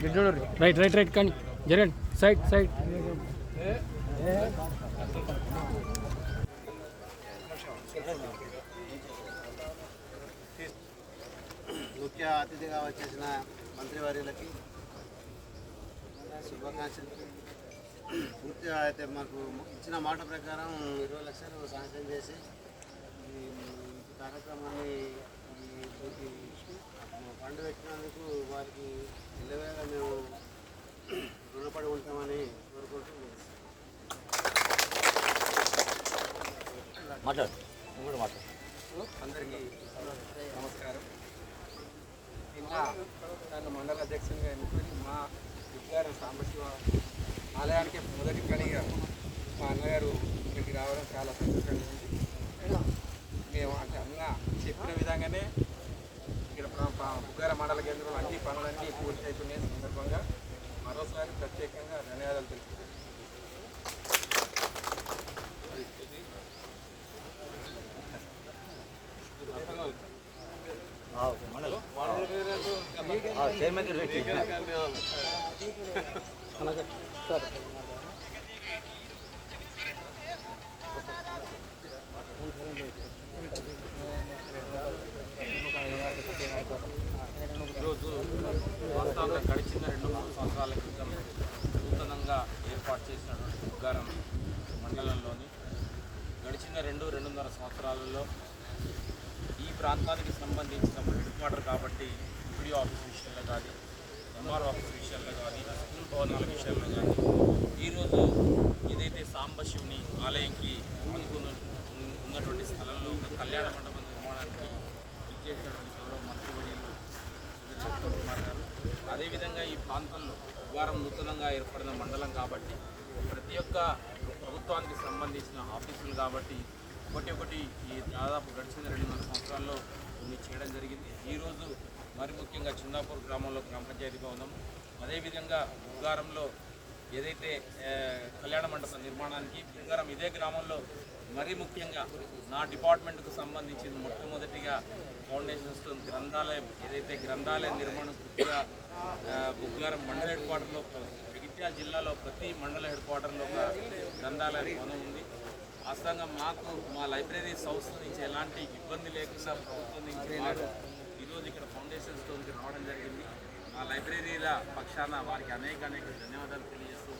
Right right right కానీ జరగండి side side. ముఖ్య అతిథిగా వచ్చేసిన మంత్రివర్యులకి శుభాకాంక్షలు. పూర్తిగా అయితే మాకు ఇచ్చిన మాట ప్రకారం 20 లక్షలు శాంక్షన్ చేసి ఈ కార్యక్రమాన్ని ఫండ్ పెట్టినందుకు వారికి నిలవేగా మేము రుణపడి ఉంటామని కోరుకుంటూ అందరికీ నమస్కారం. నిన్న నన్ను మండల అధ్యక్షునిగా ఎన్నుకొని మా విద్యారం సాంబశివ ఆలయానికి మొదటి పనిగా మా అన్నగారు ఇక్కడికి రావడం చాలా సంతోషంగా ఉంది. మేము అంటే అన్న చెప్పిన విధంగానే ఇక్కడ బుగ్గారం మండల కేంద్రంలో అన్ని పనులన్నీ పూర్తి అవుతున్న సందర్భంగా మరోసారి ప్రత్యేకంగా ధన్యవాదాలు తెలుపుతున్నాను. ఈరోజు వాస్తవంగా గడిచిన 2-3 సంవత్సరాల క్రితం నూతనంగా ఏర్పాటు చేసినటువంటి బుగ్గారం మండలంలోని గడిచిన 2-2.5 సంవత్సరాలలో ఈ ప్రాంతానికి సంబంధించిన హెడ్ క్వార్టర్ కాబట్టి ఈపీడీ ఆఫీస్ విషయంలో కానీ, ఎంఆర్ ఆఫీస్ విషయంలో కానీ, స్కూల్ భవనాల విషయంలో కానీ ఈరోజు ఏదైతే సాంబశివుని ఆలయంకి అనుకుని ఉన్నటువంటి స్థలంలో ఒక కళ్యాణ మండపం నిర్మాణానికి ఇచ్చేసినటువంటి గౌరవ మంత్రివర్యులు చంద్రశేఖర్ కుమార్ గారు, అదేవిధంగా ఈ ప్రాంతంలో బుగ్గారం నూతనంగా ఏర్పడిన మండలం కాబట్టి ప్రతి ఒక్క ప్రభుత్వానికి సంబంధించిన ఆఫీసులు కాబట్టి ఒకటి ఈ దాదాపు గడిచిన 2-3 సంవత్సరాల్లో కొన్ని చేయడం జరిగింది. ఈరోజు మరి ముఖ్యంగా చిందాపూర్ గ్రామంలో గ్రామ పంచాయతీ భవనం, అదేవిధంగా బుగ్గారంలో ఏదైతే కళ్యాణ మండప నిర్మాణానికి బుగ్గారం ఇదే గ్రామంలో మరీ ముఖ్యంగా నా డిపార్ట్మెంట్కు సంబంధించిన మొట్టమొదటిగా ఫౌండేషన్ స్టోన్ గ్రంథాలయం ఏదైతే గ్రంథాలయ నిర్మాణం పూర్తిగా బుగ్గారం మండల హెడ్ క్వార్టర్లో జగిత్యాల జిల్లాలో ప్రతి మండల హెడ్ క్వార్టర్లో ఒక గ్రంథాలయ భవనం ఉంది. వాస్తవంగా మాకు మా లైబ్రరీ సంస్థ నుంచి ఎలాంటి ఇబ్బంది లేకుండా ప్రభుత్వం నుంచి వారు ఈరోజు ఇక్కడ ఫౌండేషన్ స్టోన్కి రావడం జరిగింది. మా లైబ్రరీల పక్షాన వారికి అనేక ధన్యవాదాలు తెలియజేస్తూ